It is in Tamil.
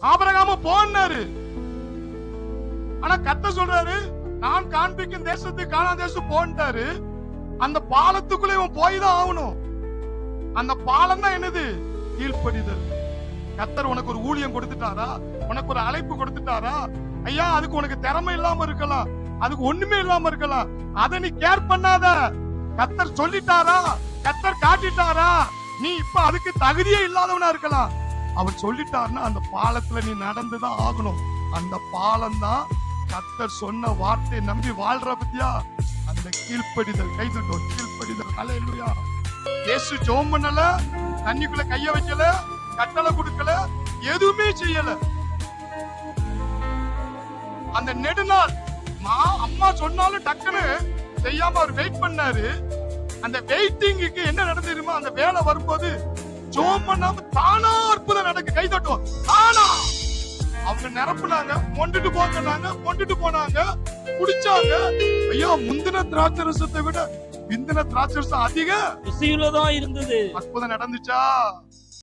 ஆபிரகாம போனாரு. ஆனா கர்த்தர் சொல்றாரு, நான் காண்பிக்கும் தேசத்துக்கு கானான் தேசம் போன்ட்டாரு. அந்த பாலத்துக்குள்ள இவன் போய் தான் ஆகணும். அந்த பாலம் தான் என்னது? கீழ்ப்படிதல். கர்த்தர் உனக்கு ஒரு ஊழியம் கொடுத்துட்டாரா? உனக்கு ஒரு அழைப்பு கொடுத்துட்டாரா? ஐயா, அதுக்கு உனக்கு திறமை இல்லாம இருக்கலாம், அதுக்கு ஒண்ணுமே இல்லாம இருக்கலாம். அதை நீ கேர் பண்ணாத. கர்த்தர் சொல்லிட்டாரா, கர்த்தர் காட்டிட்டாரா, நீ இப்ப அதுக்கு தகுதியே இல்லாதவனா இருக்கலாம். அவர் சொல்லிட்டாருன்னா அந்த பாலத்துல நீ நடந்துதான் ஆகணும். அந்த பாலம் தான் கர்த்தர் சொன்ன வார்த்தையை நம்பி வாழ்ற பத்தியா, அந்த கீழ்ப்படிதல். கைதட்டோம், கீழ்ப்படிதல். ஹல்லேலூயா. இயேசு ஜெபம் பண்ணல, தண்ணிக்குள்ள கைய வைக்கல, கட்டளை கொடுக்கல, எதுவுமே செய்யல. அந்த நெடுநாள் அம்மா சொன்னாலும் டக்குன்னு செய்யாம அவர் வெயிட் பண்ணாரு. அந்த வெயிட்டிங்க்கு என்ன நடந்துருமா, அந்த வேலை வரும்போது ஜெபம் பண்ணாம தானா அற்புதம் நடக்கு. கைதட்டோம். தானா அவங்க நிரப்புனாங்க, கொண்டுட்டு போனாங்க, கொண்டுட்டு போனாங்க, குடிச்சாங்க. ஐயா, முந்தின திராட்சரசத்தை விட பிந்தின திராட்சரசம் அதிக ருசியுள்ளதா இருந்தது. அற்புதம் நடந்துச்சா?